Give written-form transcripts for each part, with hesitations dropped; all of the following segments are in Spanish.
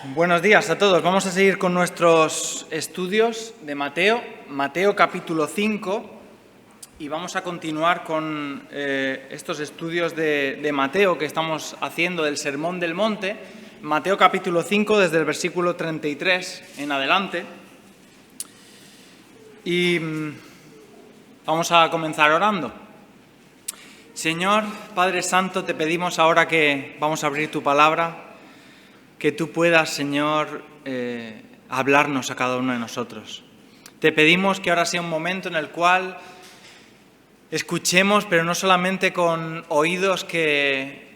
Buenos días a todos. Vamos a seguir con nuestros estudios de Mateo capítulo 5, y vamos a continuar con estos estudios de Mateo que estamos haciendo del Sermón del Monte. Mateo capítulo 5 desde el versículo 33 en adelante. Y vamos a comenzar orando. Señor, Padre Santo, te pedimos ahora que vamos a abrir tu palabra, que tú puedas, Señor, hablarnos a cada uno de nosotros. Te pedimos que ahora sea un momento en el cual escuchemos, pero no solamente con oídos que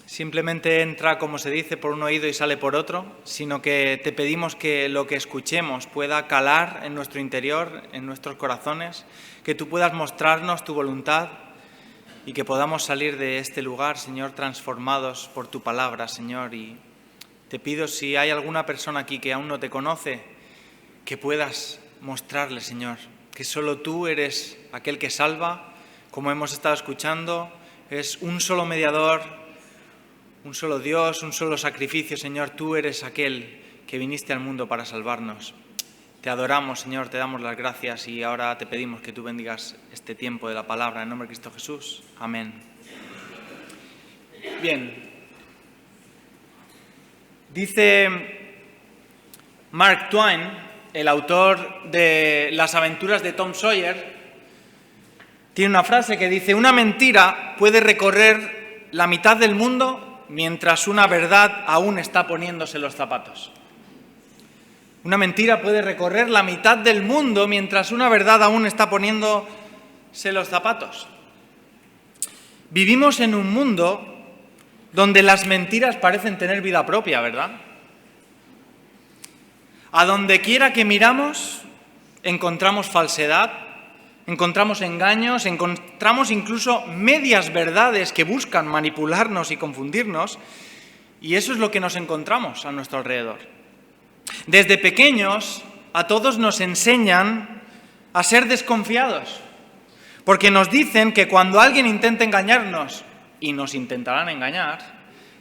simplemente entra, como se dice, por un oído y sale por otro, sino que te pedimos que lo que escuchemos pueda calar en nuestro interior, en nuestros corazones, que tú puedas mostrarnos tu voluntad y que podamos salir de este lugar, Señor, transformados por tu palabra, Señor. Y te pido, si hay alguna persona aquí que aún no te conoce, que puedas mostrarle, Señor, que solo tú eres aquel que salva. Como hemos estado escuchando, es un solo mediador, un solo Dios, un solo sacrificio, Señor. Tú eres aquel que viniste al mundo para salvarnos. Te adoramos, Señor, te damos las gracias y ahora te pedimos que tú bendigas este tiempo de la palabra. En nombre de Cristo Jesús. Amén. Bien. Dice Mark Twain, el autor de Las aventuras de Tom Sawyer, tiene una frase que dice: una mentira puede recorrer la mitad del mundo mientras una verdad aún está poniéndose los zapatos. Una mentira puede recorrer la mitad del mundo mientras una verdad aún está poniéndose los zapatos. Vivimos en un mundo donde las mentiras parecen tener vida propia, ¿verdad? A donde quiera que miramos, encontramos falsedad, encontramos engaños, encontramos incluso medias verdades que buscan manipularnos y confundirnos, y eso es lo que nos encontramos a nuestro alrededor. Desde pequeños a todos nos enseñan a ser desconfiados, porque nos dicen que cuando alguien intenta engañarnos, y nos intentarán engañar,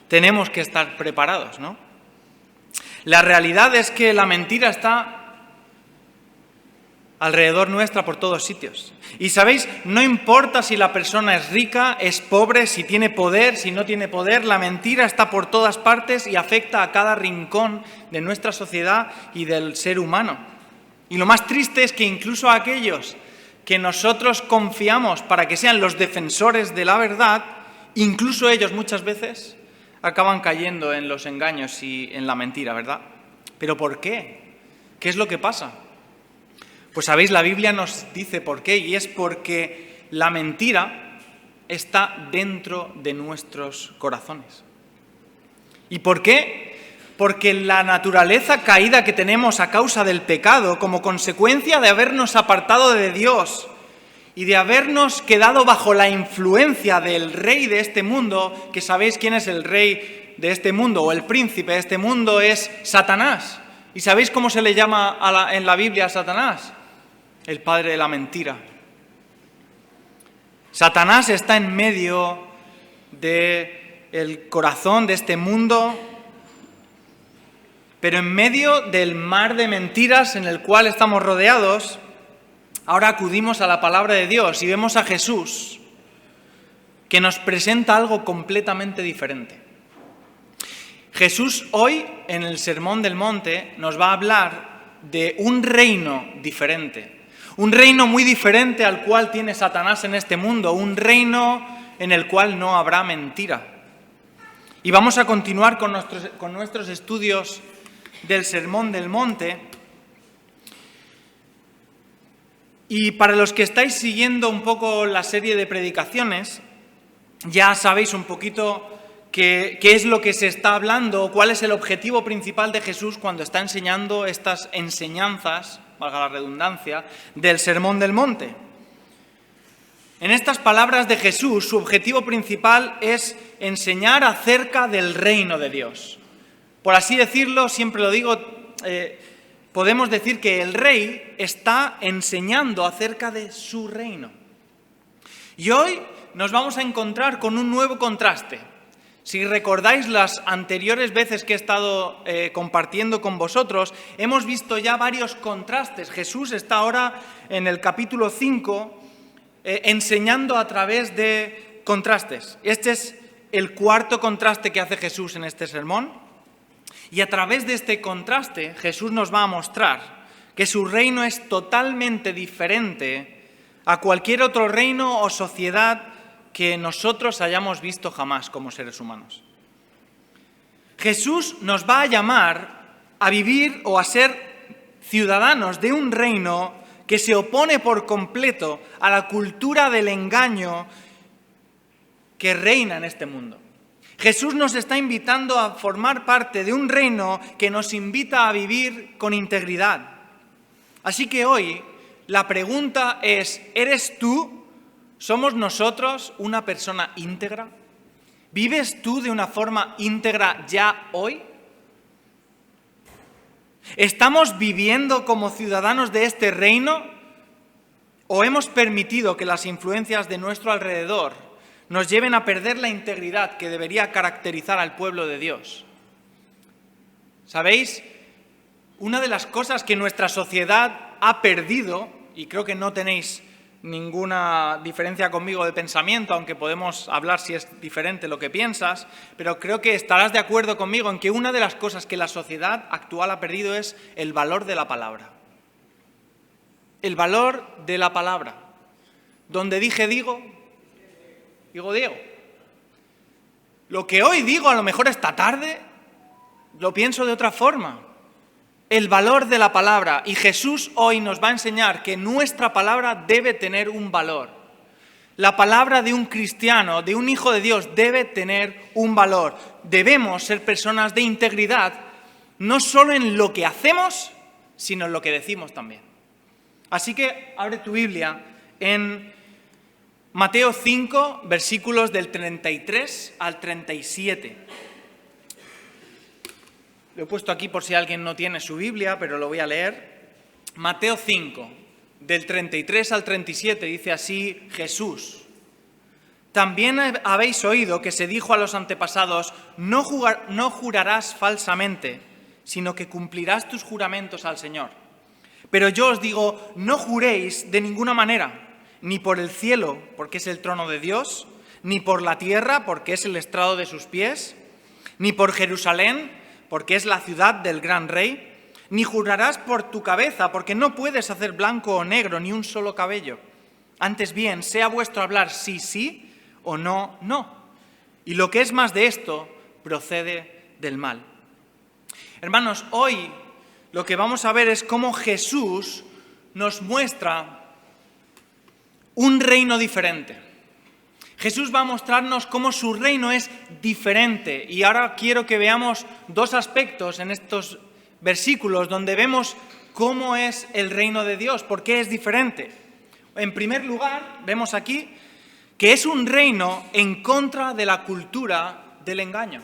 tenemos que estar preparados, ¿no? La realidad es que la mentira está alrededor nuestra por todos sitios. Y sabéis, no importa si la persona es rica, es pobre, si tiene poder, si no tiene poder, la mentira está por todas partes y afecta a cada rincón de nuestra sociedad y del ser humano. Y lo más triste es que incluso a aquellos que nosotros confiamos para que sean los defensores de la verdad, incluso ellos muchas veces acaban cayendo en los engaños y en la mentira, ¿verdad? ¿Pero por qué? ¿Qué es lo que pasa? Pues sabéis, la Biblia nos dice por qué, y es porque la mentira está dentro de nuestros corazones. ¿Y por qué? Porque la naturaleza caída que tenemos a causa del pecado, como consecuencia de habernos apartado de Dios y de habernos quedado bajo la influencia del rey de este mundo, que sabéis quién es el rey de este mundo, o el príncipe de este mundo, es Satanás. ¿Y sabéis cómo se le llama en la Biblia a Satanás? El padre de la mentira. Satanás está en medio del corazón de este mundo, pero en medio del mar de mentiras en el cual estamos rodeados. Ahora acudimos a la palabra de Dios y vemos a Jesús, que nos presenta algo completamente diferente. Jesús hoy, en el Sermón del Monte, nos va a hablar de un reino diferente. Un reino muy diferente al cual tiene Satanás en este mundo. Un reino en el cual no habrá mentira. Y vamos a continuar con nuestros estudios del Sermón del Monte. Y para los que estáis siguiendo un poco la serie de predicaciones, ya sabéis un poquito qué es lo que se está hablando, cuál es el objetivo principal de Jesús cuando está enseñando estas enseñanzas, valga la redundancia, del Sermón del Monte. En estas palabras de Jesús, su objetivo principal es enseñar acerca del reino de Dios. Por así decirlo, siempre lo digo, podemos decir que el rey está enseñando acerca de su reino. Y hoy nos vamos a encontrar con un nuevo contraste. Si recordáis las anteriores veces que he estado compartiendo con vosotros, hemos visto ya varios contrastes. Jesús está ahora en el capítulo 5 enseñando a través de contrastes. Este es el cuarto contraste que hace Jesús en este sermón. Y a través de este contraste, Jesús nos va a mostrar que su reino es totalmente diferente a cualquier otro reino o sociedad que nosotros hayamos visto jamás como seres humanos. Jesús nos va a llamar a vivir o a ser ciudadanos de un reino que se opone por completo a la cultura del engaño que reina en este mundo. Jesús nos está invitando a formar parte de un reino que nos invita a vivir con integridad. Así que hoy la pregunta es, ¿eres tú? ¿Somos nosotros una persona íntegra? ¿Vives tú de una forma íntegra ya hoy? ¿Estamos viviendo como ciudadanos de este reino? ¿O hemos permitido que las influencias de nuestro alrededor nos lleven a perder la integridad que debería caracterizar al pueblo de Dios? ¿Sabéis? Una de las cosas que nuestra sociedad ha perdido, y creo que no tenéis ninguna diferencia conmigo de pensamiento, aunque podemos hablar si es diferente lo que piensas, pero creo que estarás de acuerdo conmigo en que una de las cosas que la sociedad actual ha perdido es el valor de la palabra. El valor de la palabra. Donde dije digo, digo Diego. Lo que hoy digo a lo mejor esta tarde, lo pienso de otra forma. El valor de la palabra, y Jesús hoy nos va a enseñar que nuestra palabra debe tener un valor. La palabra de un cristiano, de un hijo de Dios, debe tener un valor. Debemos ser personas de integridad, no solo en lo que hacemos, sino en lo que decimos también. Así que abre tu Biblia en Mateo 5, versículos del 33 al 37. Lo he puesto aquí por si alguien no tiene su Biblia, pero lo voy a leer. Mateo 5, del 33 al 37, dice así Jesús. También habéis oído que se dijo a los antepasados, no jurarás falsamente, sino que cumplirás tus juramentos al Señor. Pero yo os digo, no juréis de ninguna manera, ni por el cielo, porque es el trono de Dios, ni por la tierra, porque es el estrado de sus pies, ni por Jerusalén, porque es la ciudad del gran rey, ni jurarás por tu cabeza, porque no puedes hacer blanco o negro ni un solo cabello. Antes bien, sea vuestro hablar sí, sí, o no, no. Y lo que es más de esto, procede del mal. Hermanos, hoy lo que vamos a ver es cómo Jesús nos muestra un reino diferente. Jesús va a mostrarnos cómo su reino es diferente. Y ahora quiero que veamos dos aspectos en estos versículos donde vemos cómo es el reino de Dios, por qué es diferente. En primer lugar, vemos aquí que es un reino en contra de la cultura del engaño.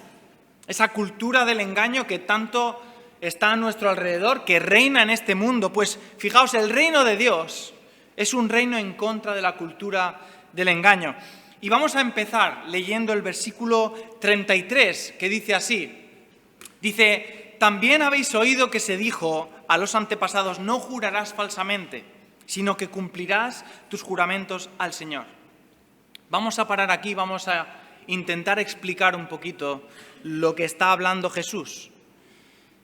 Esa cultura del engaño que tanto está a nuestro alrededor, que reina en este mundo. Pues fijaos, el reino de Dios es un reino en contra de la cultura del engaño. Y vamos a empezar leyendo el versículo 33, que dice así. Dice, también habéis oído que se dijo a los antepasados, no jurarás falsamente, sino que cumplirás tus juramentos al Señor. Vamos a parar aquí, vamos a intentar explicar un poquito lo que está hablando Jesús.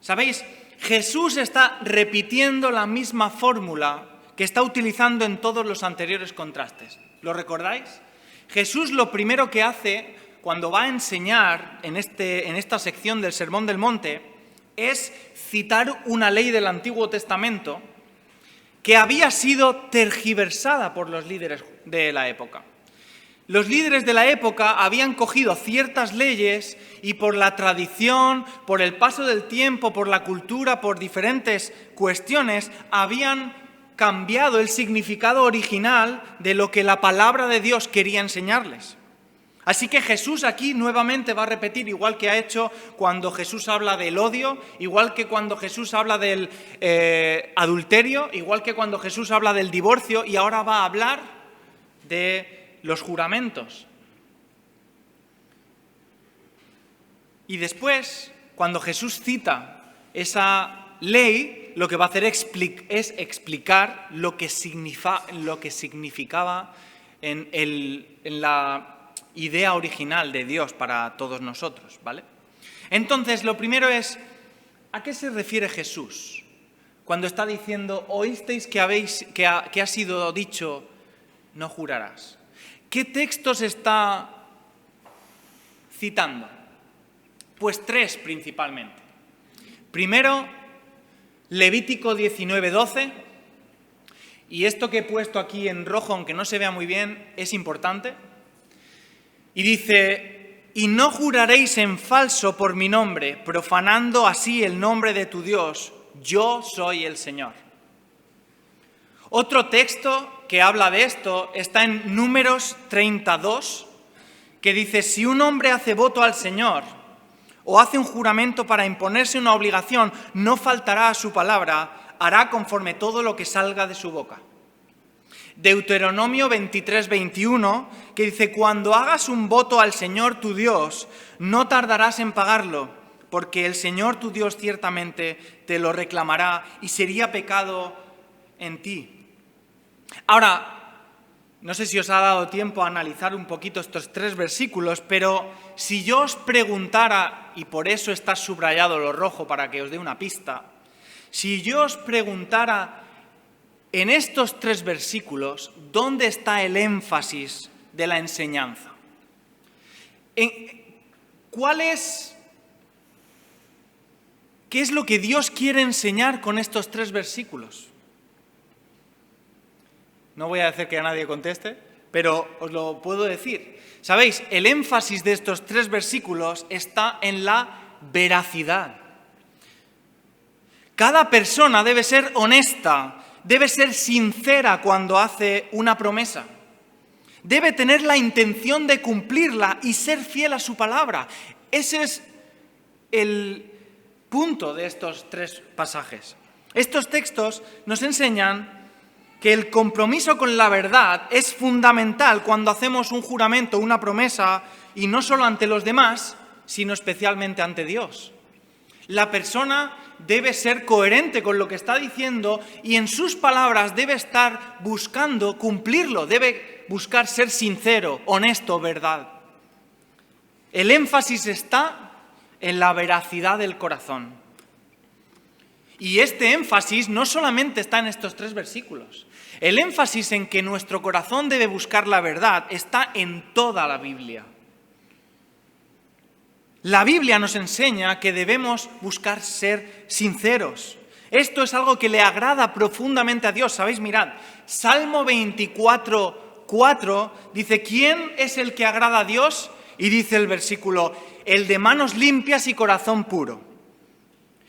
¿Sabéis? Jesús está repitiendo la misma fórmula que está utilizando en todos los anteriores contrastes. ¿Lo recordáis? Jesús lo primero que hace cuando va a enseñar en esta sección del Sermón del Monte es citar una ley del Antiguo Testamento que había sido tergiversada por los líderes de la época. Los líderes de la época habían cogido ciertas leyes y por la tradición, por el paso del tiempo, por la cultura, por diferentes cuestiones, habían cambiado el significado original de lo que la palabra de Dios quería enseñarles. Así que Jesús aquí nuevamente va a repetir, igual que ha hecho cuando Jesús habla del odio, igual que cuando Jesús habla del adulterio, igual que cuando Jesús habla del divorcio, y ahora va a hablar de los juramentos. Y después, cuando Jesús cita esa ley, lo que va a hacer es explicar lo que significaba en la idea original de Dios para todos nosotros, ¿vale? Entonces, lo primero es, ¿a qué se refiere Jesús cuando está diciendo, oísteis que ha sido dicho, no jurarás? ¿Qué textos está citando? Pues 3 principalmente. Primero, Levítico 19:12, y esto que he puesto aquí en rojo, aunque no se vea muy bien, es importante. Y dice, y no juraréis en falso por mi nombre, profanando así el nombre de tu Dios, yo soy el Señor. Otro texto que habla de esto está en Números 32, que dice, si un hombre hace voto al Señor o hace un juramento para imponerse una obligación, no faltará a su palabra, hará conforme todo lo que salga de su boca. Deuteronomio 23:21, que dice, cuando hagas un voto al Señor tu Dios, no tardarás en pagarlo, porque el Señor tu Dios ciertamente te lo reclamará y sería pecado en ti. Ahora, no sé si os ha dado tiempo a analizar un poquito estos 3 versículos, pero si yo os preguntara, y por eso está subrayado lo rojo para que os dé una pista, si yo os preguntara en estos 3 versículos, ¿dónde está el énfasis de la enseñanza? ¿Qué es lo que Dios quiere enseñar con estos 3 versículos? No voy a decir que a nadie conteste, pero os lo puedo decir. ¿Sabéis? El énfasis de estos 3 versículos está en la veracidad. Cada persona debe ser honesta, debe ser sincera cuando hace una promesa. Debe tener la intención de cumplirla y ser fiel a su palabra. Ese es el punto de estos 3 pasajes. Estos textos nos enseñan que el compromiso con la verdad es fundamental cuando hacemos un juramento, una promesa, y no solo ante los demás, sino especialmente ante Dios. La persona debe ser coherente con lo que está diciendo y en sus palabras debe estar buscando cumplirlo, debe buscar ser sincero, honesto, verdad. El énfasis está en la veracidad del corazón. Y este énfasis no solamente está en estos 3 versículos. El énfasis en que nuestro corazón debe buscar la verdad está en toda la Biblia. La Biblia nos enseña que debemos buscar ser sinceros. Esto es algo que le agrada profundamente a Dios. ¿Sabéis? Mirad, Salmo 24:4 dice, ¿quién es el que agrada a Dios? Y dice el versículo, el de manos limpias y corazón puro.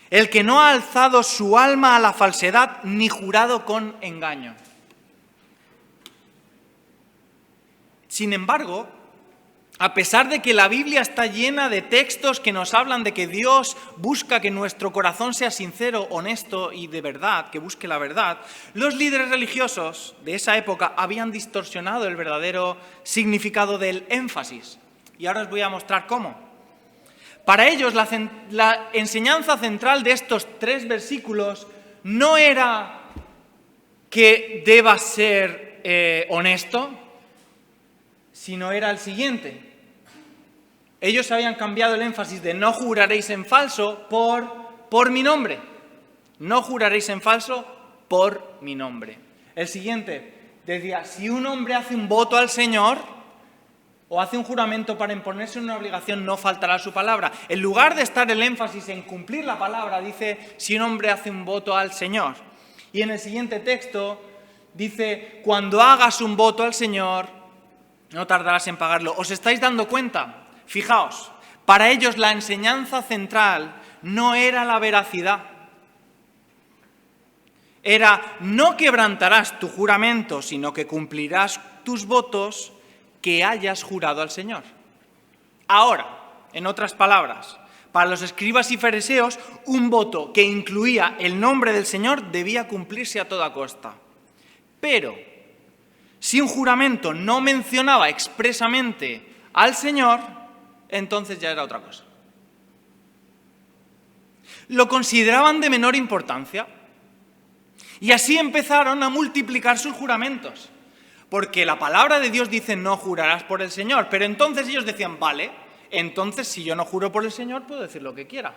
El que no ha alzado su alma a la falsedad ni jurado con engaño. Sin embargo, a pesar de que la Biblia está llena de textos que nos hablan de que Dios busca que nuestro corazón sea sincero, honesto y de verdad, que busque la verdad, los líderes religiosos de esa época habían distorsionado el verdadero significado del énfasis. Y ahora os voy a mostrar cómo. Para ellos, la enseñanza central de estos 3 versículos no era que deba ser honesto, sino era el siguiente. Ellos habían cambiado el énfasis de no juraréis en falso por mi nombre. No juraréis en falso por mi nombre. El siguiente decía, si un hombre hace un voto al Señor o hace un juramento para imponerse una obligación, no faltará a su palabra. En lugar de estar el énfasis en cumplir la palabra, dice, si un hombre hace un voto al Señor. Y en el siguiente texto dice, cuando hagas un voto al Señor, no tardarás en pagarlo. ¿Os estáis dando cuenta? Fijaos, para ellos la enseñanza central no era la veracidad. Era, no quebrantarás tu juramento, sino que cumplirás tus votos que hayas jurado al Señor. Ahora, en otras palabras, para los escribas y fariseos, un voto que incluía el nombre del Señor debía cumplirse a toda costa. Pero, si un juramento no mencionaba expresamente al Señor, entonces ya era otra cosa. lo consideraban de menor importancia. Y así empezaron a multiplicar sus juramentos. Porque la palabra de Dios dice no jurarás por el Señor. Pero entonces ellos decían, vale, entonces si yo no juro por el Señor puedo decir lo que quiera.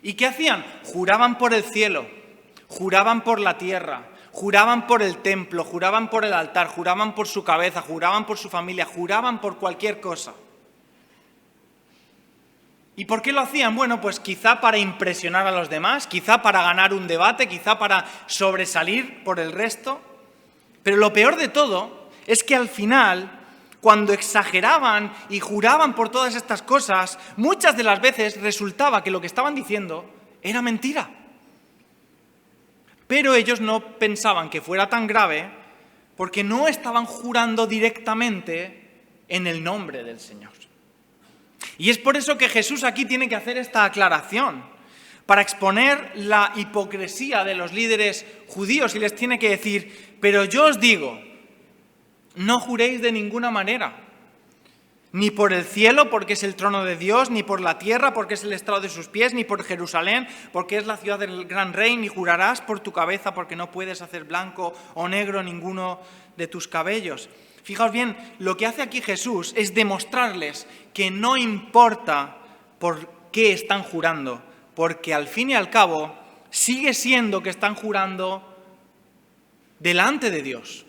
¿Y qué hacían? Juraban por el cielo, juraban por la tierra, juraban por el templo, juraban por el altar, juraban por su cabeza, juraban por su familia, juraban por cualquier cosa. ¿Y por qué lo hacían? Bueno, pues quizá para impresionar a los demás, quizá para ganar un debate, quizá para sobresalir por el resto. Pero lo peor de todo es que al final, cuando exageraban y juraban por todas estas cosas, muchas de las veces resultaba que lo que estaban diciendo era mentira. Pero ellos no pensaban que fuera tan grave porque no estaban jurando directamente en el nombre del Señor. Y es por eso que Jesús aquí tiene que hacer esta aclaración, para exponer la hipocresía de los líderes judíos y les tiene que decir, pero yo os digo, no juréis de ninguna manera, ni por el cielo porque es el trono de Dios, ni por la tierra porque es el estrado de sus pies, ni por Jerusalén porque es la ciudad del gran rey, ni jurarás por tu cabeza porque no puedes hacer blanco o negro ninguno de tus cabellos. Fijaos bien, lo que hace aquí Jesús es demostrarles que no importa por qué están jurando, porque al fin y al cabo sigue siendo que están jurando delante de Dios.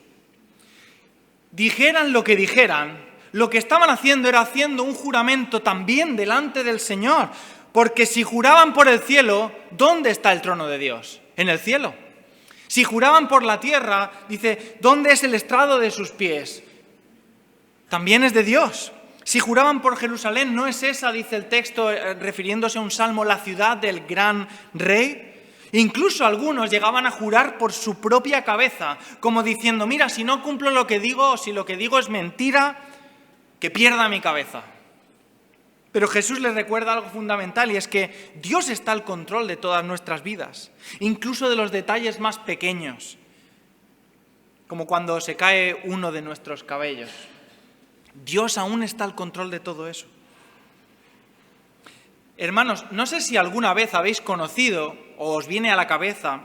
Dijeran lo que dijeran, lo que estaban haciendo era haciendo un juramento también delante del Señor, porque si juraban por el cielo, ¿dónde está el trono de Dios? En el cielo. Si juraban por la tierra, dice, ¿dónde es el estrado de sus pies? También es de Dios. Si juraban por Jerusalén, ¿no es esa, dice el texto, refiriéndose a un salmo, la ciudad del gran rey? Incluso algunos llegaban a jurar por su propia cabeza, como diciendo, mira, si no cumplo lo que digo, o si lo que digo es mentira, que pierda mi cabeza. Pero Jesús les recuerda algo fundamental y es que Dios está al control de todas nuestras vidas, incluso de los detalles más pequeños, como cuando se cae uno de nuestros cabellos. Dios aún está al control de todo eso. Hermanos, no sé si alguna vez habéis conocido o os viene a la cabeza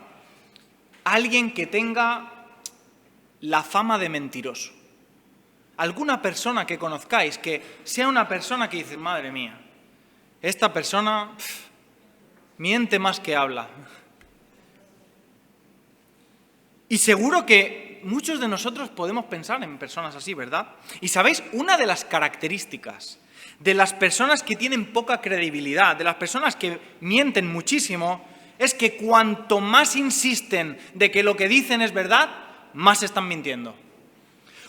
alguien que tenga la fama de mentiroso. Alguna persona que conozcáis, que sea una persona que dice, madre mía, esta persona miente más que habla. Y seguro que muchos de nosotros podemos pensar en personas así, ¿verdad? Y sabéis, una de las características de las personas que tienen poca credibilidad, de las personas que mienten muchísimo, es que cuanto más insisten de que lo que dicen es verdad, más están mintiendo.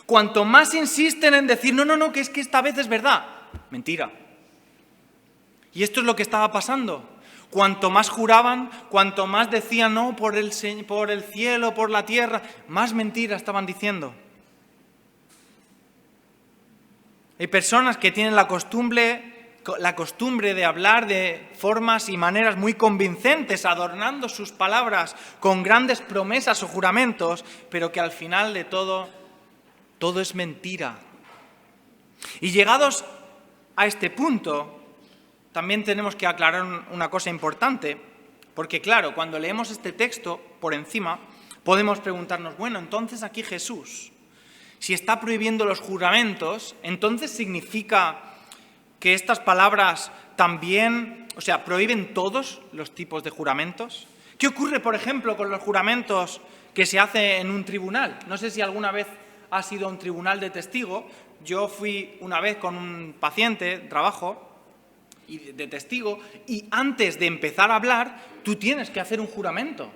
Cuanto más insisten en decir, no, que es que esta vez es verdad, mentira. Y esto es lo que estaba pasando. Cuanto más juraban, cuanto más decían, no, por el cielo, por la tierra, más mentiras estaban diciendo. Hay personas que tienen la costumbre de hablar de formas y maneras muy convincentes, adornando sus palabras con grandes promesas o juramentos, pero que al final de todo es mentira. Y llegados a este punto, también tenemos que aclarar una cosa importante, porque claro, cuando leemos este texto por encima, podemos preguntarnos, bueno, entonces aquí Jesús, si está prohibiendo los juramentos, entonces significa que estas palabras también, prohíben todos los tipos de juramentos. ¿Qué ocurre, por ejemplo, con los juramentos que se hace en un tribunal? No sé si alguna vez has ido a un tribunal de testigo. Yo fui una vez con un paciente, trabajo, de testigo, y antes de empezar a hablar, tú tienes que hacer un juramento.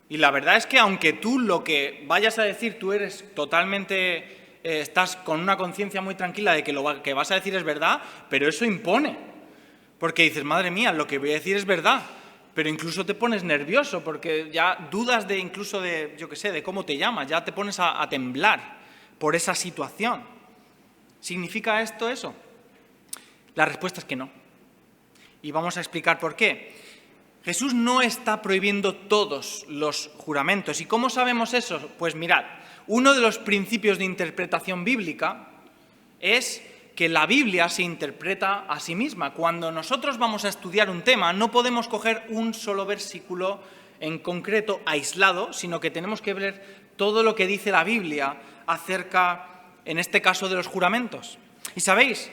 Y la verdad es que aunque tú lo que vayas a decir, tú eres totalmente, estás con una conciencia muy tranquila de que lo que vas a decir es verdad, pero eso impone. Porque dices, madre mía, lo que voy a decir es verdad. Pero incluso te pones nervioso porque ya dudas de cómo te llamas, ya te pones a temblar por esa situación. ¿Significa esto eso? La respuesta es que no. Y vamos a explicar por qué. Jesús no está prohibiendo todos los juramentos. ¿Y cómo sabemos eso? Pues mirad, uno de los principios de interpretación bíblica es que la Biblia se interpreta a sí misma. Cuando nosotros vamos a estudiar un tema, no podemos coger un solo versículo en concreto aislado, sino que tenemos que ver todo lo que dice la Biblia acerca, en este caso, de los juramentos. Y sabéis,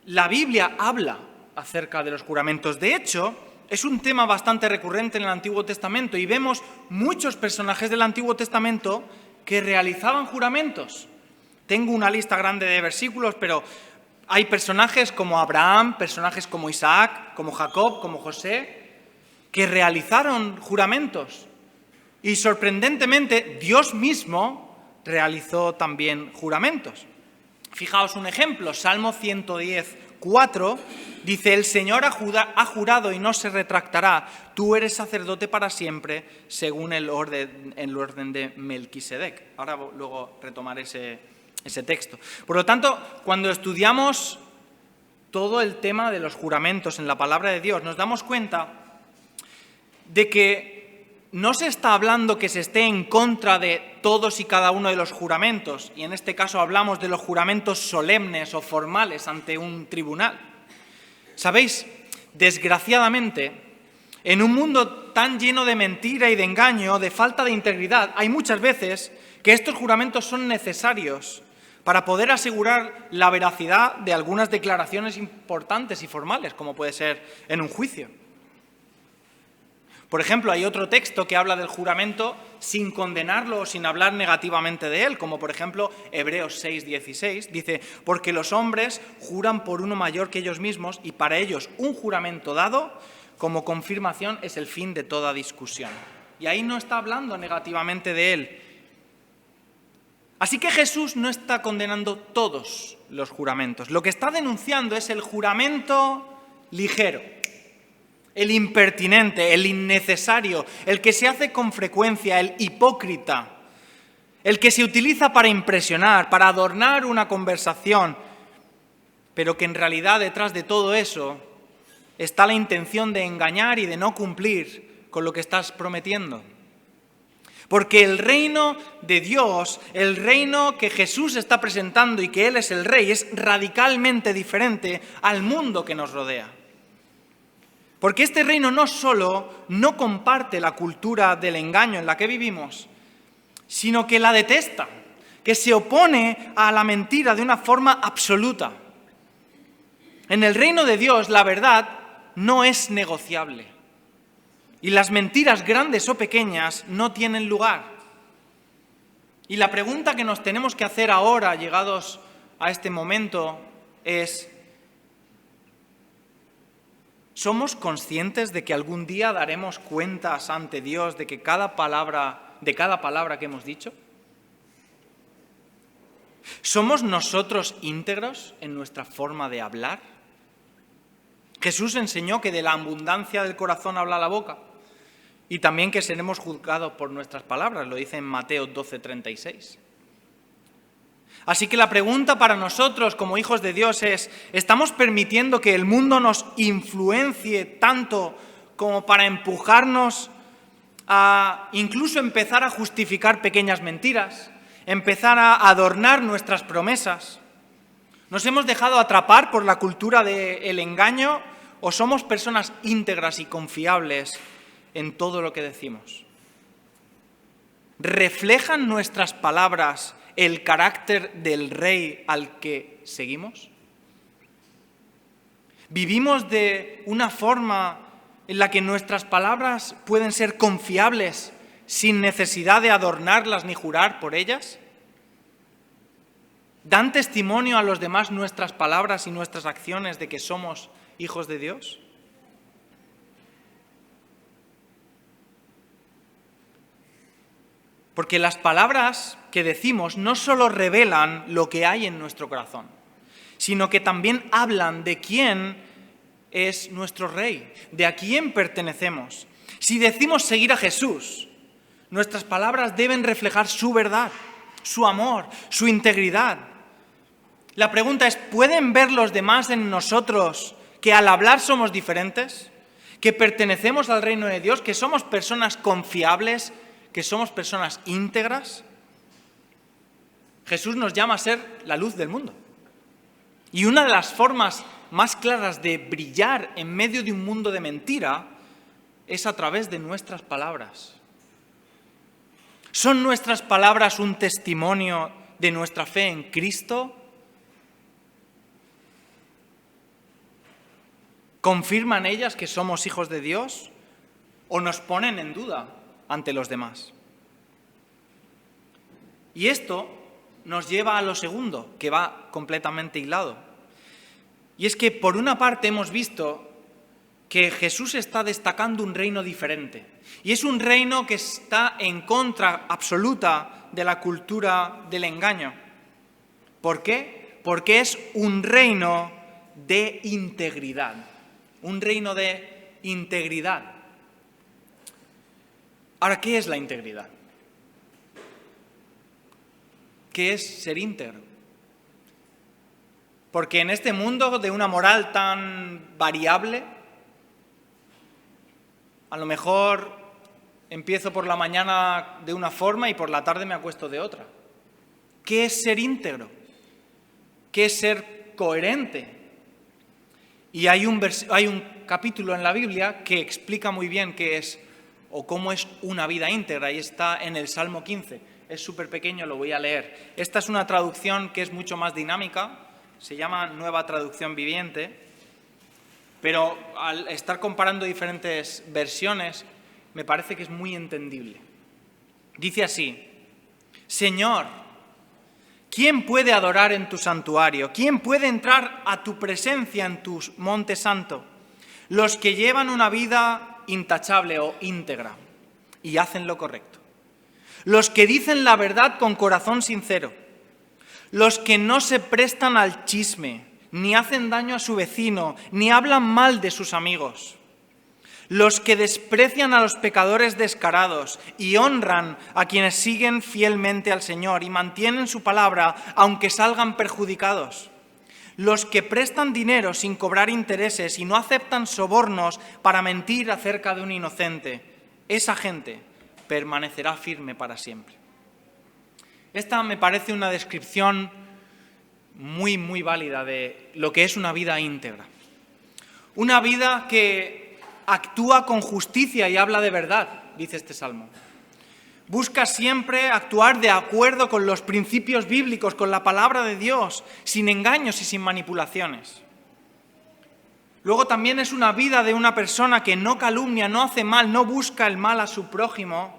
la Biblia habla acerca de los juramentos. De hecho, es un tema bastante recurrente en el Antiguo Testamento y vemos muchos personajes del Antiguo Testamento que realizaban juramentos. Tengo una lista grande de versículos, pero hay personajes como Abraham, personajes como Isaac, como Jacob, como José, que realizaron juramentos. Y sorprendentemente, Dios mismo realizó también juramentos. Fijaos un ejemplo, Salmo 110:4 dice: el Señor ha jurado y no se retractará, tú eres sacerdote para siempre, según el orden de Melquisedec. Ahora luego retomaré ese texto. Por lo tanto, cuando estudiamos todo el tema de los juramentos en la palabra de Dios, nos damos cuenta de que no se está hablando que se esté en contra de todos y cada uno de los juramentos, y en este caso hablamos de los juramentos solemnes o formales ante un tribunal. ¿Sabéis? Desgraciadamente, en un mundo tan lleno de mentira y de engaño, de falta de integridad, hay muchas veces que estos juramentos son necesarios para poder asegurar la veracidad de algunas declaraciones importantes y formales, como puede ser en un juicio. Por ejemplo, hay otro texto que habla del juramento sin condenarlo o sin hablar negativamente de él, como por ejemplo Hebreos 6:16, dice: porque los hombres juran por uno mayor que ellos mismos y para ellos un juramento dado como confirmación es el fin de toda discusión. Y ahí no está hablando negativamente de él. Así que Jesús no está condenando todos los juramentos. Lo que está denunciando es el juramento ligero, el impertinente, el innecesario, el que se hace con frecuencia, el hipócrita, el que se utiliza para impresionar, para adornar una conversación, pero que en realidad detrás de todo eso está la intención de engañar y de no cumplir con lo que estás prometiendo. Porque el reino de Dios, el reino que Jesús está presentando y que Él es el Rey, es radicalmente diferente al mundo que nos rodea. Porque este reino no solo no comparte la cultura del engaño en la que vivimos, sino que la detesta, que se opone a la mentira de una forma absoluta. En el reino de Dios la verdad no es negociable. Y las mentiras grandes o pequeñas no tienen lugar. Y la pregunta que nos tenemos que hacer ahora, llegados a este momento, es: ¿somos conscientes de que algún día daremos cuentas ante Dios de cada palabra que hemos dicho? ¿Somos nosotros íntegros en nuestra forma de hablar? Jesús enseñó que de la abundancia del corazón habla la boca. Y también que seremos juzgados por nuestras palabras, lo dice en Mateo 12:36. Así que la pregunta para nosotros como hijos de Dios es: ¿estamos permitiendo que el mundo nos influencie tanto como para empujarnos a incluso empezar a justificar pequeñas mentiras, empezar a adornar nuestras promesas? ¿Nos hemos dejado atrapar por la cultura del engaño o somos personas íntegras y confiables en todo lo que decimos? ¿Reflejan nuestras palabras el carácter del Rey al que seguimos? ¿Vivimos de una forma en la que nuestras palabras pueden ser confiables sin necesidad de adornarlas ni jurar por ellas? ¿Dan testimonio a los demás nuestras palabras y nuestras acciones de que somos hijos de Dios? Porque las palabras que decimos no solo revelan lo que hay en nuestro corazón, sino que también hablan de quién es nuestro Rey, de a quién pertenecemos. Si decimos seguir a Jesús, nuestras palabras deben reflejar su verdad, su amor, su integridad. La pregunta es: ¿pueden ver los demás en nosotros que al hablar somos diferentes? ¿Que pertenecemos al reino de Dios? ¿Que somos personas confiables? ¿Que somos personas íntegras? Jesús nos llama a ser la luz del mundo. Y una de las formas más claras de brillar en medio de un mundo de mentira es a través de nuestras palabras. ¿Son nuestras palabras un testimonio de nuestra fe en Cristo? ¿Confirman ellas que somos hijos de Dios o nos ponen en duda ante los demás? Y esto nos lleva a lo segundo, que va completamente hilado. Y es que por una parte hemos visto que Jesús está destacando un reino diferente. Y es un reino que está en contra absoluta de la cultura del engaño. ¿Por qué? Porque es un reino de integridad. Un reino de integridad. Ahora, ¿qué es la integridad? ¿Qué es ser íntegro? Porque en este mundo de una moral tan variable, a lo mejor empiezo por la mañana de una forma y por la tarde me acuesto de otra. ¿Qué es ser íntegro? ¿Qué es ser coherente? Y hay un capítulo en la Biblia que explica muy bien qué es o cómo es una vida íntegra, y está en el Salmo 15. Es súper pequeño, lo voy a leer. Esta es una traducción que es mucho más dinámica, se llama Nueva Traducción Viviente, pero al estar comparando diferentes versiones, me parece que es muy entendible. Dice así: Señor, ¿quién puede adorar en tu santuario? ¿Quién puede entrar a tu presencia en tu monte santo? Los que llevan una vida intachable o íntegra y hacen lo correcto. Los que dicen la verdad con corazón sincero. Los que no se prestan al chisme, ni hacen daño a su vecino, ni hablan mal de sus amigos. Los que desprecian a los pecadores descarados y honran a quienes siguen fielmente al Señor y mantienen su palabra aunque salgan perjudicados. Los que prestan dinero sin cobrar intereses y no aceptan sobornos para mentir acerca de un inocente. Esa gente permanecerá firme para siempre. Esta me parece una descripción muy, muy válida de lo que es una vida íntegra. Una vida que actúa con justicia y habla de verdad, dice este salmo. Busca siempre actuar de acuerdo con los principios bíblicos, con la palabra de Dios, sin engaños y sin manipulaciones. Luego también es una vida de una persona que no calumnia, no hace mal, no busca el mal a su prójimo,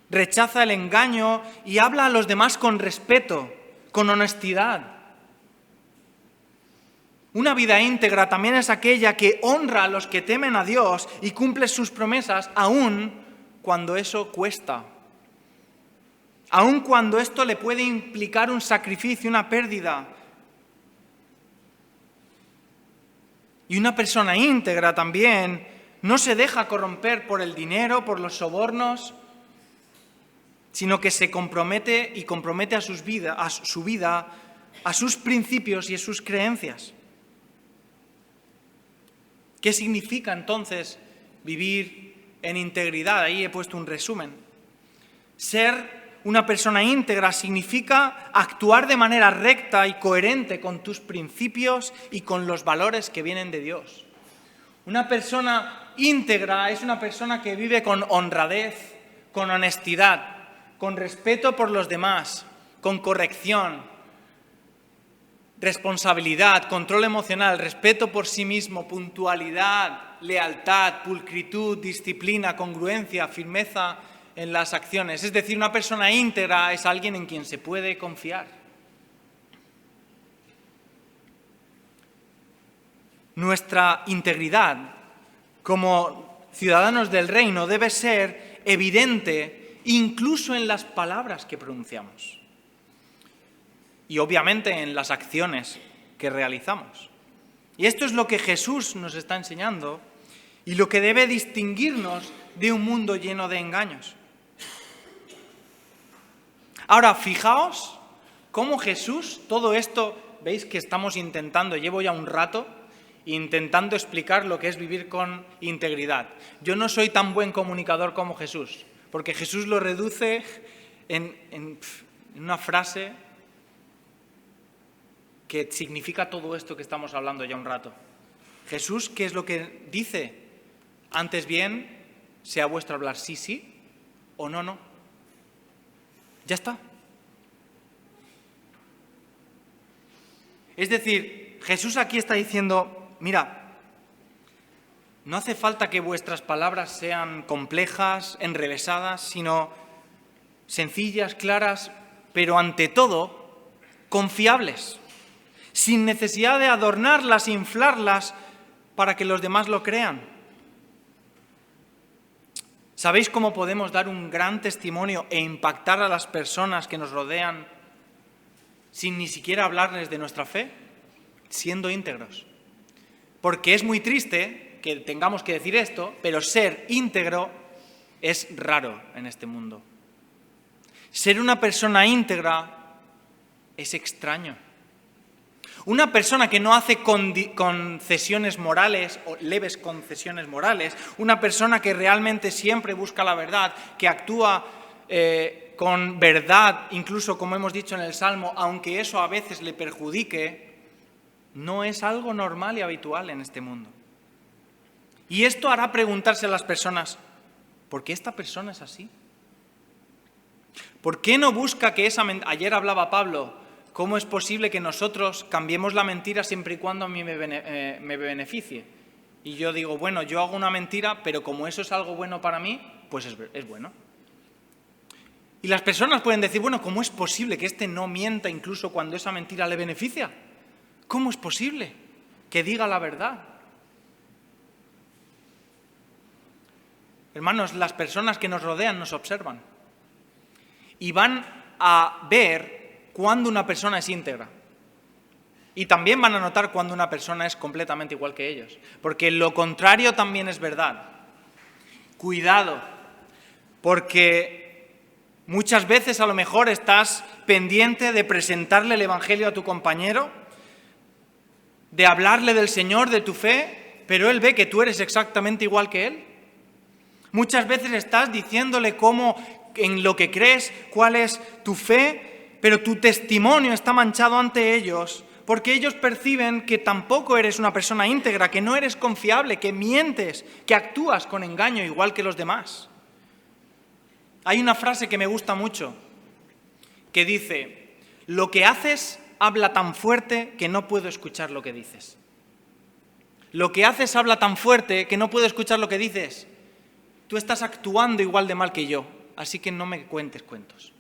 rechaza el engaño y habla a los demás con respeto, con honestidad. Una vida íntegra también es aquella que honra a los que temen a Dios y cumple sus promesas, aun cuando eso cuesta. Aun cuando esto le puede implicar un sacrificio, una pérdida. Y una persona íntegra también no se deja corromper por el dinero, por los sobornos, sino que se compromete y compromete a su vida, a sus principios y a sus creencias. ¿Qué significa entonces vivir en integridad? Ahí he puesto un resumen. Ser una persona íntegra significa actuar de manera recta y coherente con tus principios y con los valores que vienen de Dios. Una persona íntegra es una persona que vive con honradez, con honestidad, con respeto por los demás, con corrección, responsabilidad, control emocional, respeto por sí mismo, puntualidad, lealtad, pulcritud, disciplina, congruencia, firmeza en las acciones. Es decir, una persona íntegra es alguien en quien se puede confiar. Nuestra integridad como ciudadanos del reino debe ser evidente incluso en las palabras que pronunciamos y obviamente en las acciones que realizamos. Y esto es lo que Jesús nos está enseñando y lo que debe distinguirnos de un mundo lleno de engaños. Ahora, fijaos cómo Jesús, todo esto, veis que estamos intentando, llevo ya un rato intentando explicar lo que es vivir con integridad. Yo no soy tan buen comunicador como Jesús, porque Jesús lo reduce en una frase que significa todo esto que estamos hablando ya un rato. Jesús, ¿qué es lo que dice? Antes bien, sea vuestro hablar sí, sí, o no, no. Ya está. Es decir, Jesús aquí está diciendo, mira, no hace falta que vuestras palabras sean complejas, enrevesadas, sino sencillas, claras, pero ante todo, confiables, sin necesidad de adornarlas, inflarlas, para que los demás lo crean. ¿Sabéis cómo podemos dar un gran testimonio e impactar a las personas que nos rodean sin ni siquiera hablarles de nuestra fe? Siendo íntegros. Porque es muy triste que tengamos que decir esto, pero ser íntegro es raro en este mundo. Ser una persona íntegra es extraño. Una persona que no hace concesiones morales o leves concesiones morales, una persona que realmente siempre busca la verdad, que actúa con verdad, incluso como hemos dicho en el Salmo, aunque eso a veces le perjudique, no es algo normal y habitual en este mundo. Y esto hará preguntarse a las personas, ¿por qué esta persona es así? ¿Por qué no busca que esa mentira? Ayer hablaba Pablo, ¿cómo es posible que nosotros cambiemos la mentira siempre y cuando a mí me beneficie? Y yo digo, bueno, yo hago una mentira, pero como eso es algo bueno para mí, pues es bueno. Y las personas pueden decir, bueno, ¿cómo es posible que este no mienta incluso cuando esa mentira le beneficia? ¿Cómo es posible que diga la verdad? Hermanos, las personas que nos rodean nos observan y van a ver cuando una persona es íntegra. Y también van a notar cuando una persona es completamente igual que ellos. Porque lo contrario también es verdad. Cuidado, porque muchas veces a lo mejor estás pendiente de presentarle el Evangelio a tu compañero, de hablarle del Señor, de tu fe, pero él ve que tú eres exactamente igual que él. Muchas veces estás diciéndole cómo, en lo que crees, cuál es tu fe, pero tu testimonio está manchado ante ellos, porque ellos perciben que tampoco eres una persona íntegra, que no eres confiable, que mientes, que actúas con engaño igual que los demás. Hay una frase que me gusta mucho, que dice, lo que haces habla tan fuerte que no puedo escuchar lo que dices. Lo que haces habla tan fuerte que no puedo escuchar lo que dices. Tú estás actuando igual de mal que yo, así que no me cuentes cuentos.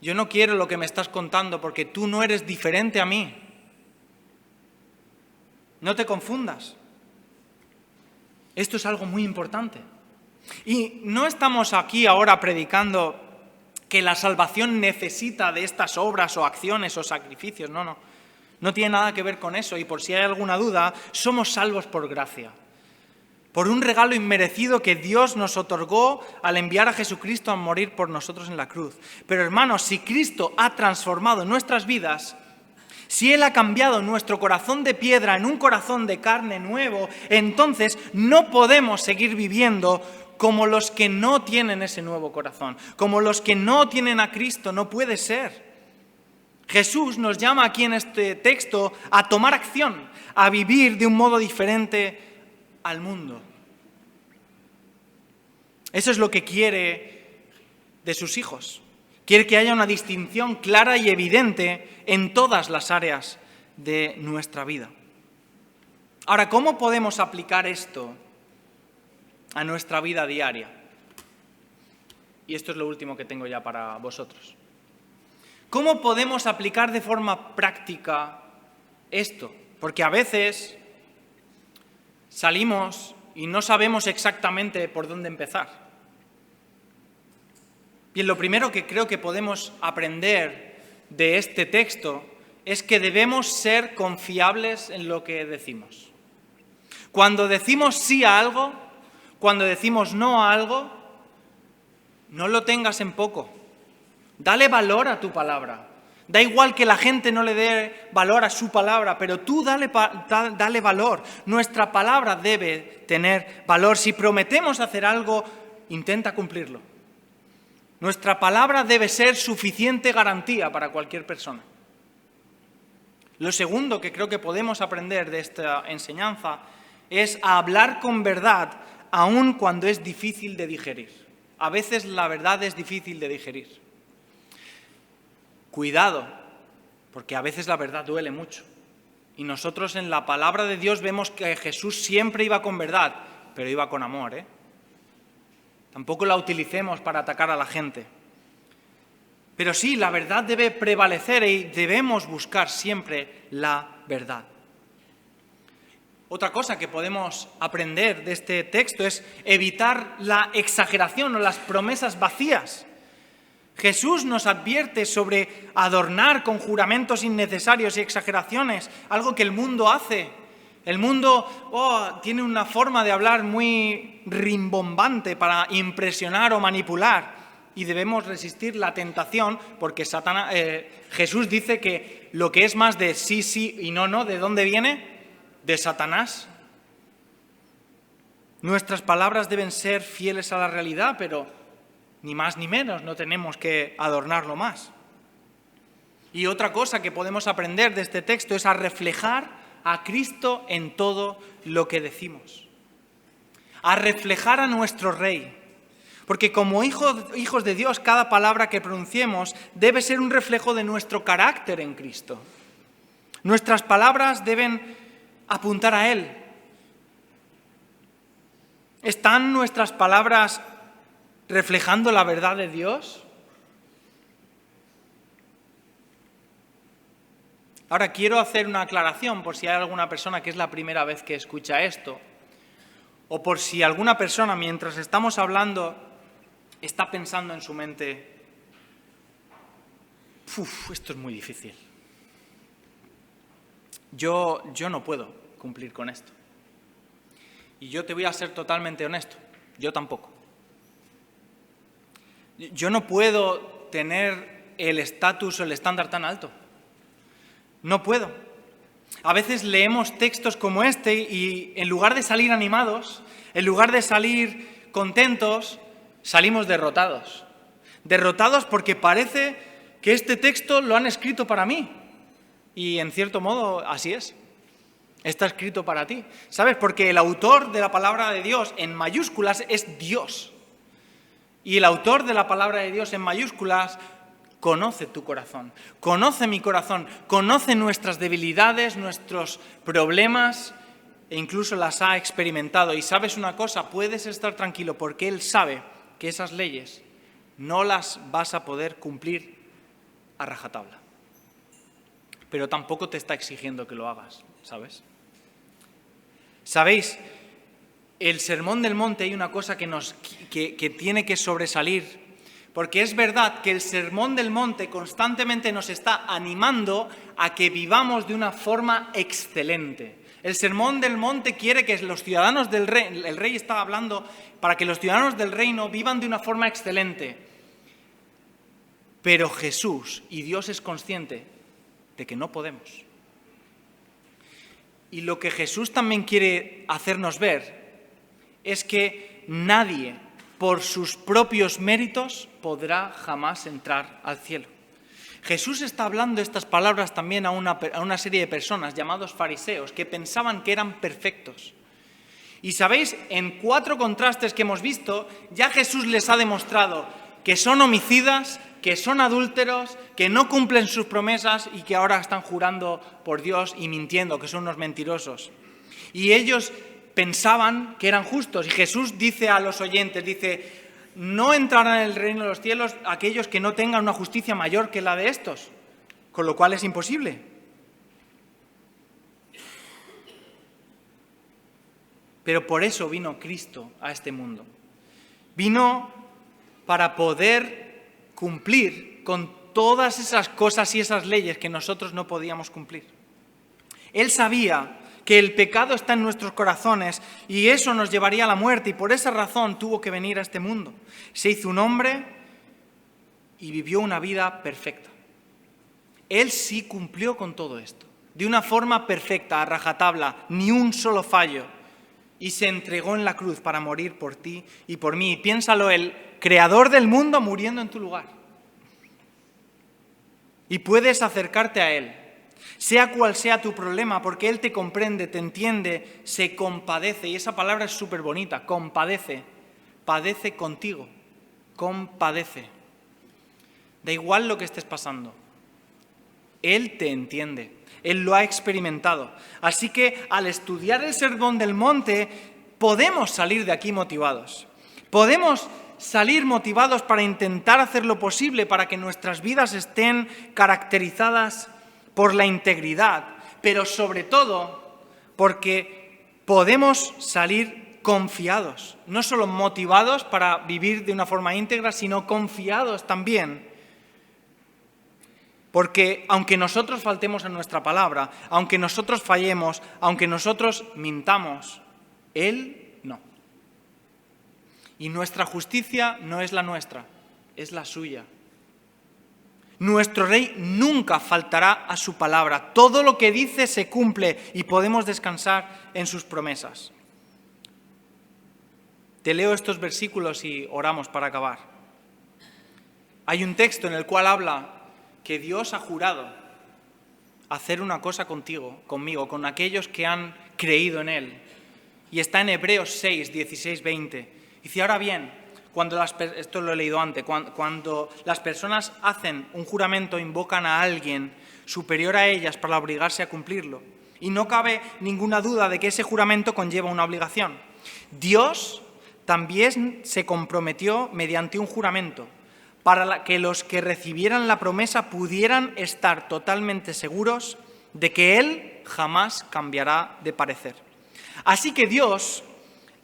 Yo no quiero lo que me estás contando porque tú no eres diferente a mí. No te confundas. Esto es algo muy importante. Y no estamos aquí ahora predicando que la salvación necesita de estas obras o acciones o sacrificios. No. No tiene nada que ver con eso. Y por si hay alguna duda, somos salvos por gracia. Por un regalo inmerecido que Dios nos otorgó al enviar a Jesucristo a morir por nosotros en la cruz. Pero hermanos, si Cristo ha transformado nuestras vidas, si Él ha cambiado nuestro corazón de piedra en un corazón de carne nuevo, entonces no podemos seguir viviendo como los que no tienen ese nuevo corazón, como los que no tienen a Cristo. No puede ser. Jesús nos llama aquí en este texto a tomar acción, a vivir de un modo diferente al mundo. Eso es lo que quiere de sus hijos. Quiere que haya una distinción clara y evidente en todas las áreas de nuestra vida. Ahora, ¿cómo podemos aplicar esto a nuestra vida diaria? Y esto es lo último que tengo ya para vosotros. ¿Cómo podemos aplicar de forma práctica esto? Porque a veces salimos y no sabemos exactamente por dónde empezar. Bien, lo primero que creo que podemos aprender de este texto es que debemos ser confiables en lo que decimos. Cuando decimos sí a algo, cuando decimos no a algo, no lo tengas en poco. Dale valor a tu palabra. Da igual que la gente no le dé valor a su palabra, pero tú dale valor. Nuestra palabra debe tener valor. Si prometemos hacer algo, intenta cumplirlo. Nuestra palabra debe ser suficiente garantía para cualquier persona. Lo segundo que creo que podemos aprender de esta enseñanza es a hablar con verdad aun cuando es difícil de digerir. A veces la verdad es difícil de digerir. Cuidado, porque a veces la verdad duele mucho. Y nosotros en la palabra de Dios vemos que Jesús siempre iba con verdad, pero iba con amor, ¿eh? Tampoco la utilicemos para atacar a la gente. Pero sí, la verdad debe prevalecer y debemos buscar siempre la verdad. Otra cosa que podemos aprender de este texto es evitar la exageración o las promesas vacías. Jesús nos advierte sobre adornar con juramentos innecesarios y exageraciones, algo que el mundo hace. El mundo tiene una forma de hablar muy rimbombante para impresionar o manipular y debemos resistir la tentación porque Jesús dice que lo que es más de sí, sí y no, no, ¿de dónde viene? De Satanás. Nuestras palabras deben ser fieles a la realidad, pero ni más ni menos, no tenemos que adornarlo más. Y otra cosa que podemos aprender de este texto es a reflejar a Cristo en todo lo que decimos. A reflejar a nuestro Rey. Porque como hijos de Dios, cada palabra que pronunciemos debe ser un reflejo de nuestro carácter en Cristo. Nuestras palabras deben apuntar a Él. ¿Están nuestras palabras reflejando la verdad de Dios? Ahora quiero hacer una aclaración por si hay alguna persona que es la primera vez que escucha esto, o por si alguna persona mientras estamos hablando está pensando en su mente, esto es muy difícil. Yo no puedo cumplir con esto. Y yo te voy a ser totalmente honesto, yo tampoco. Yo no puedo tener el estatus o el estándar tan alto. No puedo. A veces leemos textos como este y en lugar de salir animados, en lugar de salir contentos, salimos derrotados. Derrotados porque parece que este texto lo han escrito para mí. Y en cierto modo así es. Está escrito para ti. ¿Sabes? Porque el autor de la palabra de Dios en mayúsculas es Dios. Y el autor de la palabra de Dios en mayúsculas conoce tu corazón, conoce mi corazón, conoce nuestras debilidades, nuestros problemas e incluso las ha experimentado. Y sabes una cosa, puedes estar tranquilo porque Él sabe que esas leyes no las vas a poder cumplir a rajatabla. Pero tampoco te está exigiendo que lo hagas, ¿sabes? ¿Sabéis? El Sermón del Monte hay una cosa que tiene que sobresalir, porque es verdad que el Sermón del Monte constantemente nos está animando a que vivamos de una forma excelente. El Sermón del Monte quiere que los ciudadanos del reino, el rey está hablando para que los ciudadanos del reino vivan de una forma excelente. Pero Jesús y Dios es consciente de que no podemos. Y lo que Jesús también quiere hacernos ver es que nadie, por sus propios méritos, podrá jamás entrar al cielo. Jesús está hablando estas palabras también a una serie de personas llamados fariseos que pensaban que eran perfectos. Y sabéis, en 4 contrastes que hemos visto, ya Jesús les ha demostrado que son homicidas, que son adúlteros, que no cumplen sus promesas y que ahora están jurando por Dios y mintiendo, que son unos mentirosos. Y ellos pensaban que eran justos. Y Jesús dice a los oyentes, dice, no entrarán en el reino de los cielos aquellos que no tengan una justicia mayor que la de estos, con lo cual es imposible. Pero por eso vino Cristo a este mundo. Vino para poder cumplir con todas esas cosas y esas leyes que nosotros no podíamos cumplir. Él sabía que el pecado está en nuestros corazones y eso nos llevaría a la muerte y por esa razón tuvo que venir a este mundo. Se hizo un hombre y vivió una vida perfecta. Él sí cumplió con todo esto, de una forma perfecta, a rajatabla, ni un solo fallo. Y se entregó en la cruz para morir por ti y por mí. Y piénsalo, el creador del mundo muriendo en tu lugar. Y puedes acercarte a Él. Sea cual sea tu problema, porque Él te comprende, te entiende, se compadece. Y esa palabra es súper bonita, compadece. Padece contigo, compadece. Da igual lo que estés pasando. Él te entiende, Él lo ha experimentado. Así que al estudiar el Sermón del Monte, podemos salir de aquí motivados. Podemos salir motivados para intentar hacer lo posible para que nuestras vidas estén caracterizadas por la integridad, pero sobre todo porque podemos salir confiados, no solo motivados para vivir de una forma íntegra, sino confiados también. Porque aunque nosotros faltemos a nuestra palabra, aunque nosotros fallemos, aunque nosotros mintamos, Él no. Y nuestra justicia no es la nuestra, es la suya. Nuestro Rey nunca faltará a su palabra. Todo lo que dice se cumple y podemos descansar en sus promesas. Te leo estos versículos y oramos para acabar. Hay un texto en el cual habla que Dios ha jurado hacer una cosa conmigo, con aquellos que han creído en Él. Y está en Hebreos 6, 16, 20. Dice, ahora bien, esto lo he leído antes, cuando las personas hacen un juramento, invocan a alguien superior a ellas para obligarse a cumplirlo. Y no cabe ninguna duda de que ese juramento conlleva una obligación. Dios también se comprometió mediante un juramento para que los que recibieran la promesa pudieran estar totalmente seguros de que Él jamás cambiará de parecer. Así que Dios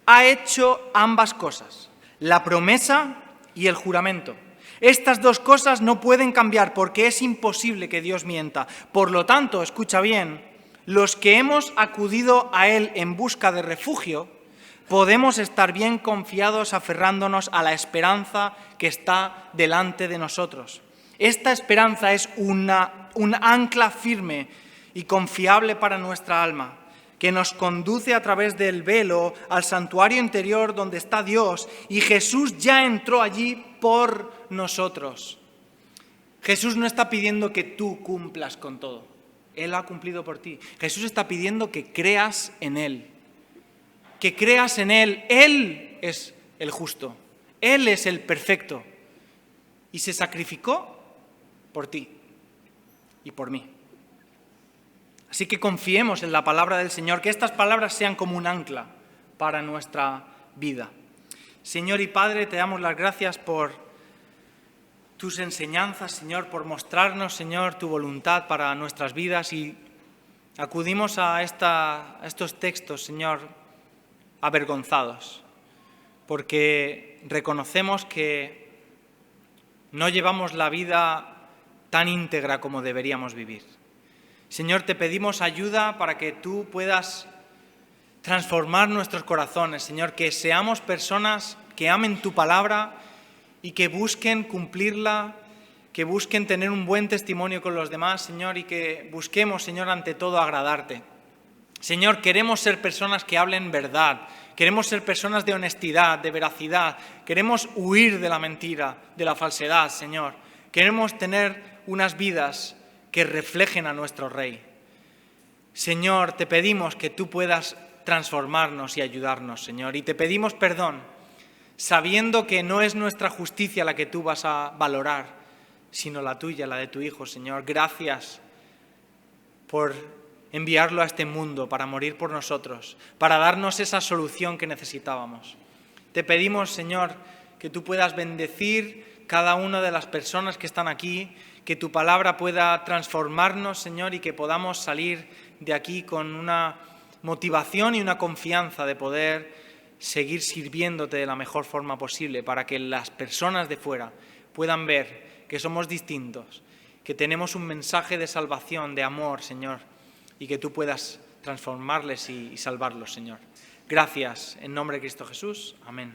ha hecho ambas cosas, la promesa y el juramento. Estas dos cosas no pueden cambiar porque es imposible que Dios mienta. Por lo tanto, escucha bien, los que hemos acudido a Él en busca de refugio, podemos estar bien confiados aferrándonos a la esperanza que está delante de nosotros. Esta esperanza es un ancla firme y confiable para nuestra alma, que nos conduce a través del velo al santuario interior donde está Dios, y Jesús ya entró allí por nosotros. Jesús no está pidiendo que tú cumplas con todo. Él ha cumplido por ti. Jesús está pidiendo que creas en Él. Que creas en Él. Él es el justo. Él es el perfecto. Y se sacrificó por ti y por mí. Así que confiemos en la palabra del Señor, que estas palabras sean como un ancla para nuestra vida. Señor y Padre, te damos las gracias por tus enseñanzas, Señor, por mostrarnos, Señor, tu voluntad para nuestras vidas, y acudimos a estos textos, Señor, avergonzados, porque reconocemos que no llevamos la vida tan íntegra como deberíamos vivir. Señor, te pedimos ayuda para que tú puedas transformar nuestros corazones, Señor, que seamos personas que amen tu palabra y que busquen cumplirla, que busquen tener un buen testimonio con los demás, Señor, y que busquemos, Señor, ante todo agradarte. Señor, queremos ser personas que hablen verdad, queremos ser personas de honestidad, de veracidad, queremos huir de la mentira, de la falsedad, Señor. Queremos tener unas vidas que reflejen a nuestro Rey. Señor, te pedimos que tú puedas transformarnos y ayudarnos, Señor, y te pedimos perdón, sabiendo que no es nuestra justicia la que tú vas a valorar, sino la tuya, la de tu Hijo, Señor. Gracias por enviarlo a este mundo para morir por nosotros, para darnos esa solución que necesitábamos. Te pedimos, Señor, que tú puedas bendecir cada una de las personas que están aquí, que tu palabra pueda transformarnos, Señor, y que podamos salir de aquí con una motivación y una confianza de poder seguir sirviéndote de la mejor forma posible, para que las personas de fuera puedan ver que somos distintos, que tenemos un mensaje de salvación, de amor, Señor, y que tú puedas transformarles y salvarlos, Señor. Gracias, en nombre de Cristo Jesús. Amén.